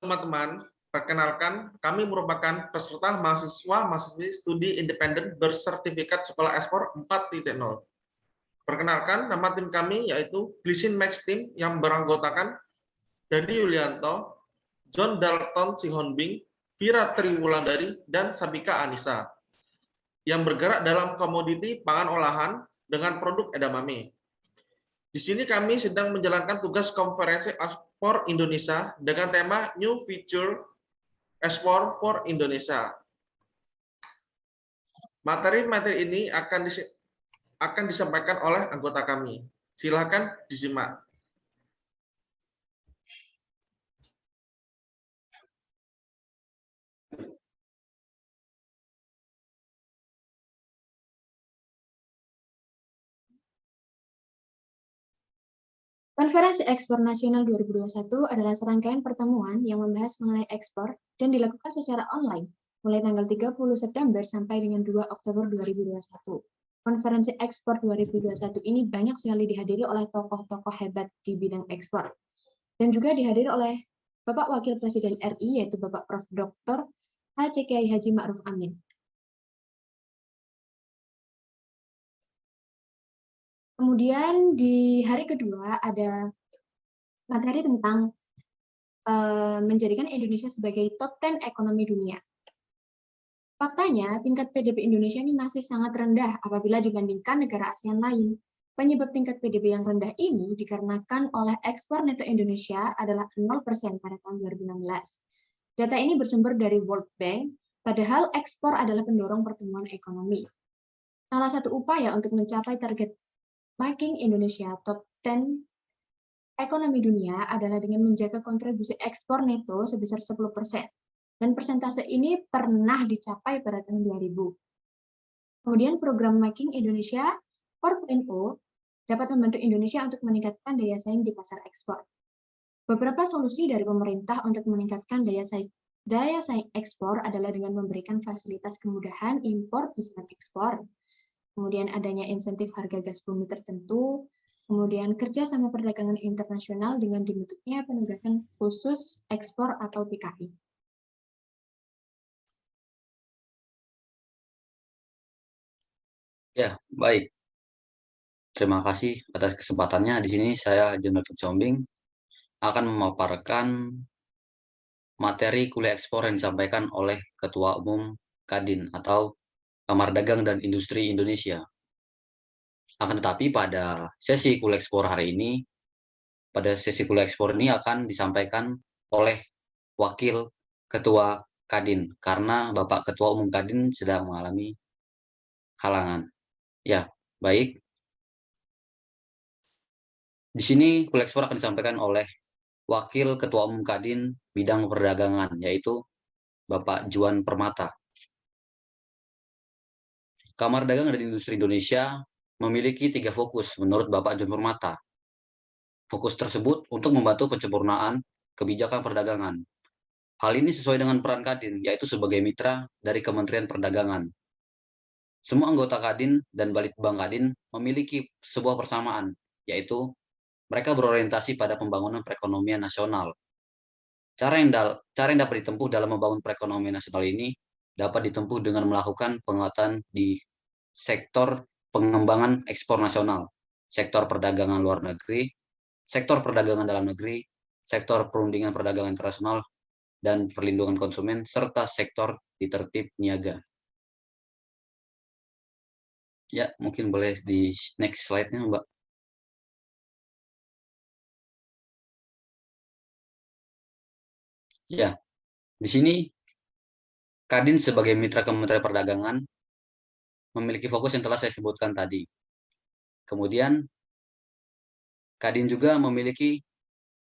teman-teman, perkenalkan kami merupakan peserta mahasiswa-mahasiswi studi independen bersertifikat sekolah ekspor 4.0. Perkenalkan, nama tim kami yaitu Glycine Max Team yang beranggotakan Dandi Yulianto, John Dalton Sihonbing, Vira Triwulandari, dan Sabika Anissa, yang bergerak dalam komoditi pangan olahan dengan produk edamame. Di sini kami sedang menjalankan tugas konferensi ekspor Indonesia dengan tema New Future Ekspor for Indonesia. Materi-materi ini akan disampaikan oleh anggota kami. Silakan disimak. Konferensi Ekspor Nasional 2021 adalah serangkaian pertemuan yang membahas mengenai ekspor dan dilakukan secara online, mulai tanggal 30 September sampai dengan 2 Oktober 2021. Konferensi Ekspor 2021 ini banyak sekali dihadiri oleh tokoh-tokoh hebat di bidang ekspor, dan juga dihadiri oleh Bapak Wakil Presiden RI, yaitu Bapak Prof. Dr. H.C. Kiai Haji Ma'ruf Amin. Kemudian di hari kedua ada materi tentang menjadikan Indonesia sebagai top 10 ekonomi dunia. Faktanya, tingkat PDB Indonesia ini masih sangat rendah apabila dibandingkan negara ASEAN lain. Penyebab tingkat PDB yang rendah ini dikarenakan oleh ekspor neto Indonesia adalah 0% pada tahun 2016. Data ini bersumber dari World Bank, padahal ekspor adalah pendorong pertumbuhan ekonomi. Salah satu upaya untuk mencapai target making Indonesia top 10 ekonomi dunia adalah dengan menjaga kontribusi ekspor neto sebesar 10%. Dan persentase ini pernah dicapai pada tahun 2000. Kemudian program Making Indonesia 4.0 dapat membantu Indonesia untuk meningkatkan daya saing di pasar ekspor. Beberapa solusi dari pemerintah untuk meningkatkan daya saing ekspor adalah dengan memberikan fasilitas kemudahan impor tujuan ekspor, kemudian adanya insentif harga gas bumi tertentu, kemudian kerja sama perdagangan internasional dengan dibentuknya penugasan khusus ekspor atau PKI. Ya, baik. Terima kasih atas kesempatannya. Di sini saya Jonathan Sombing akan memaparkan materi kuliah ekspor yang disampaikan oleh Ketua Umum Kadin atau Kamar Dagang dan Industri Indonesia. Akan tetapi pada sesi kuliah ekspor hari ini, akan disampaikan oleh Wakil Ketua Kadin, karena Bapak Ketua Umum Kadin sedang mengalami halangan. Ya, baik. Di sini kuliah ekspor akan disampaikan oleh Wakil Ketua Umum Kadin bidang perdagangan, yaitu Bapak Juan Permata. Kamar Dagang dan Industri Indonesia memiliki 3 fokus menurut Bapak Juan Permata. Fokus tersebut untuk membantu penyempurnaan kebijakan perdagangan. Hal ini sesuai dengan peran Kadin, yaitu sebagai mitra dari Kementerian Perdagangan. Semua anggota Kadin dan Balitbang Kadin memiliki sebuah persamaan, yaitu mereka berorientasi pada pembangunan perekonomian nasional. Cara yang dapat ditempuh dalam membangun perekonomian nasional ini dapat ditempuh dengan melakukan penguatan di sektor pengembangan ekspor nasional, sektor perdagangan luar negeri, sektor perdagangan dalam negeri, sektor perundingan perdagangan internasional, dan perlindungan konsumen, serta sektor ditertib niaga. Ya, mungkin boleh di next slide-nya, Mbak. Ya, di sini Kadin sebagai mitra Kementerian Perdagangan memiliki fokus yang telah saya sebutkan tadi. Kemudian, Kadin juga memiliki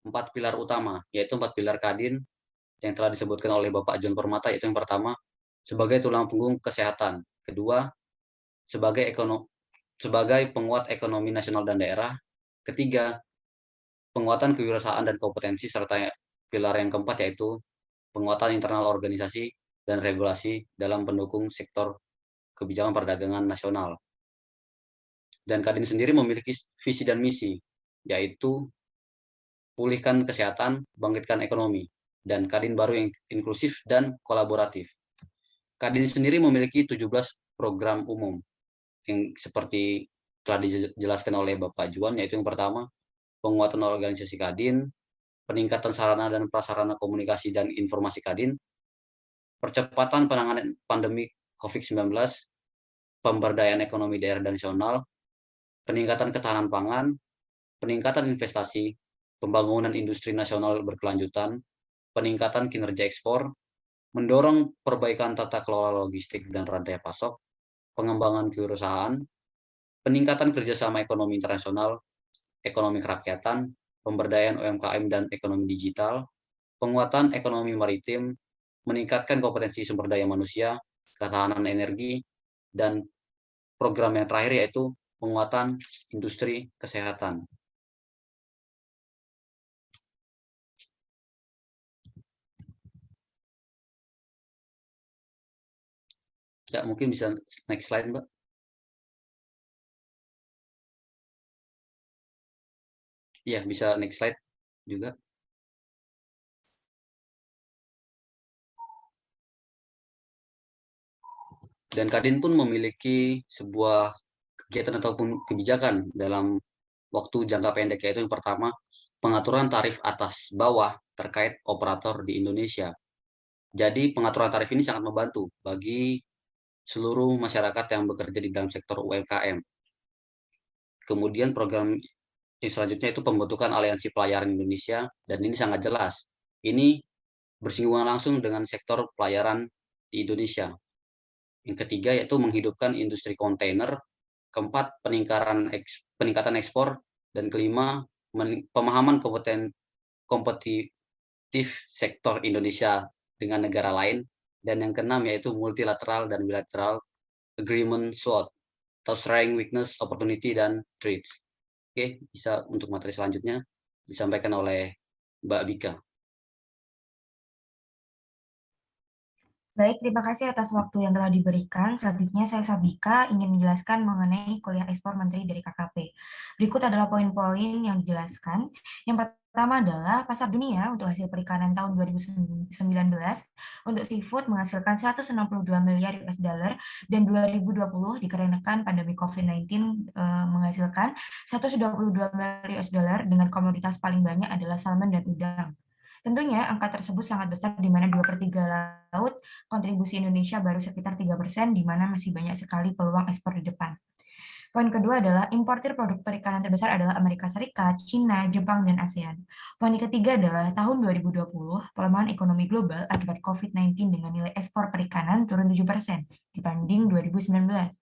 4 pilar utama, yaitu 4 pilar Kadin yang telah disebutkan oleh Bapak John Permata, yaitu yang pertama, sebagai tulang punggung kesehatan. Kedua, sebagai penguat ekonomi nasional dan daerah. Ketiga, penguatan kewirausahaan dan kompetensi, serta pilar yang keempat yaitu penguatan internal organisasi dan regulasi dalam pendukung sektor kebijakan perdagangan nasional. Dan Kadin sendiri memiliki visi dan misi, yaitu pulihkan kesehatan, bangkitkan ekonomi. dan Kadin baru yang inklusif dan kolaboratif. Kadin sendiri memiliki 17 program umum yang seperti telah dijelaskan oleh Bapak Juan, yaitu yang pertama, penguatan organisasi Kadin, peningkatan sarana dan prasarana komunikasi dan informasi Kadin, percepatan penanganan pandemi COVID-19, pemberdayaan ekonomi daerah dan nasional, peningkatan ketahanan pangan, peningkatan investasi, pembangunan industri nasional berkelanjutan, peningkatan kinerja ekspor, mendorong perbaikan tata kelola logistik dan rantai pasok, pengembangan kewirausahaan, peningkatan kerjasama ekonomi internasional, ekonomi kerakyatan, pemberdayaan UMKM dan ekonomi digital, penguatan ekonomi maritim, meningkatkan kompetensi sumber daya manusia, ketahanan energi, dan program yang terakhir yaitu penguatan industri kesehatan. Ya, mungkin bisa next slide, Mbak. Ya, bisa next slide juga. Dan Kadin pun memiliki sebuah kegiatan ataupun kebijakan dalam waktu jangka pendek, yaitu yang pertama, pengaturan tarif atas bawah terkait operator di Indonesia. Jadi pengaturan tarif ini sangat membantu bagi seluruh masyarakat yang bekerja di dalam sektor UMKM. Kemudian program yang selanjutnya itu pembentukan aliansi pelayaran Indonesia, dan ini sangat jelas. Ini bersinggungan langsung dengan sektor pelayaran di Indonesia. Yang ketiga yaitu menghidupkan industri kontainer, keempat peningkatan ekspor, dan kelima pemahaman kompetitif sektor Indonesia dengan negara lain, dan yang keenam yaitu multilateral dan bilateral agreement SWOT atau sharing weakness, opportunity, dan threats. Oke, bisa untuk materi selanjutnya disampaikan oleh Mbak Bika. Baik, terima kasih atas waktu yang telah diberikan. Selanjutnya saya Sabika ingin menjelaskan mengenai kuliah ekspor Menteri dari KKP. Berikut adalah poin-poin yang dijelaskan. Yang pertama adalah pasar dunia untuk hasil perikanan tahun 2019 untuk seafood menghasilkan 162 miliar US dollar dan 2020 dikarenakan pandemi COVID-19 menghasilkan 122 miliar US dollar dengan komoditas paling banyak adalah salmon dan udang. Tentunya angka tersebut sangat besar di mana 2/3 laut, kontribusi Indonesia baru sekitar 3%, di mana masih banyak sekali peluang ekspor di depan. Poin kedua adalah importir produk perikanan terbesar adalah Amerika Serikat, China, Jepang, dan ASEAN. Poin ketiga adalah tahun 2020, pelemahan ekonomi global akibat COVID-19 dengan nilai ekspor perikanan turun 7% dibanding 2019.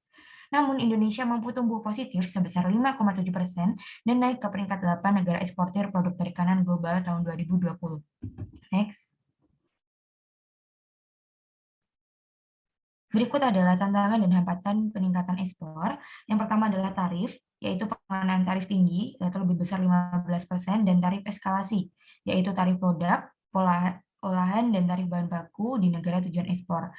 Namun Indonesia mampu tumbuh positif sebesar 5,7% dan naik ke peringkat 8 negara eksportir produk perikanan global tahun 2020. Next. Berikut adalah tantangan dan hambatan peningkatan ekspor. Yang pertama adalah tarif, yaitu pengenaan tarif tinggi, yaitu lebih besar 15%, dan tarif eskalasi, yaitu tarif produk, olahan, dan tarif bahan baku di negara tujuan ekspor.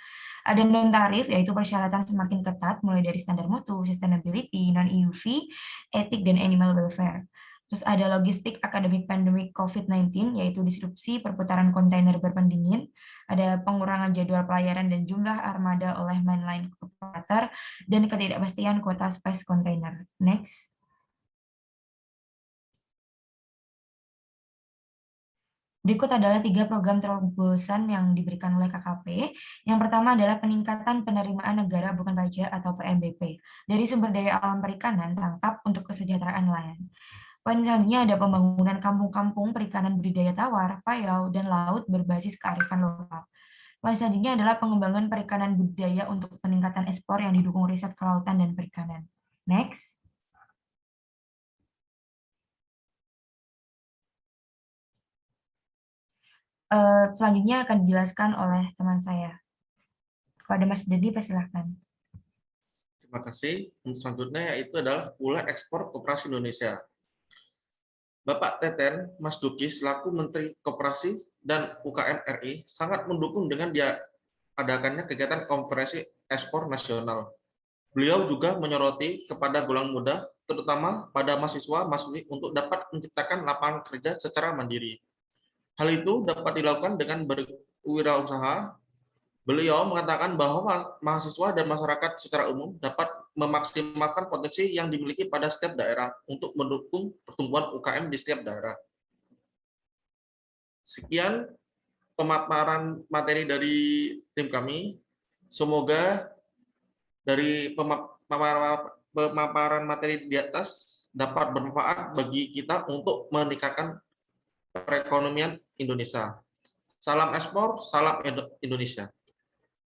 Ada non-tarif, yaitu persyaratan semakin ketat, mulai dari standar mutu, sustainability, non-EUV, etik, dan animal welfare. Terus ada logistik akademik pandemi COVID-19, yaitu disrupsi perputaran kontainer berpendingin, ada pengurangan jadwal pelayaran dan jumlah armada oleh mainline operator, dan ketidakpastian kuota space kontainer. Next. Berikut adalah 3 program terobosan yang diberikan oleh KKP. Yang pertama adalah peningkatan penerimaan negara bukan pajak atau PNBP dari sumber daya alam perikanan tangkap untuk kesejahteraan nelayan. Poin selanjutnya ada pembangunan kampung-kampung perikanan budidaya tawar, payau, dan laut berbasis kearifan lokal. Poin selanjutnya adalah pengembangan perikanan budidaya untuk peningkatan ekspor yang didukung riset kelautan dan perikanan. Next. Selanjutnya akan dijelaskan oleh teman saya. Kepada Mas Dedi, persilahkan. Terima kasih. Selanjutnya yaitu adalah pula ekspor koperasi Indonesia. Bapak Teten Mas Duki selaku Menteri Koperasi dan UKM RI sangat mendukung dengan diadakannya kegiatan konferensi ekspor nasional. Beliau juga menyoroti kepada golongan muda, terutama pada mahasiswa-mahasiswi untuk dapat menciptakan lapangan kerja secara mandiri. Hal itu dapat dilakukan dengan berwirausaha. Beliau mengatakan bahwa mahasiswa dan masyarakat secara umum dapat memaksimalkan potensi yang dimiliki pada setiap daerah untuk mendukung pertumbuhan UKM di setiap daerah. Sekian pemaparan materi dari tim kami. Semoga dari pemaparan materi di atas dapat bermanfaat bagi kita untuk meningkatkan perekonomian Indonesia. Salam ekspor, salam Indonesia.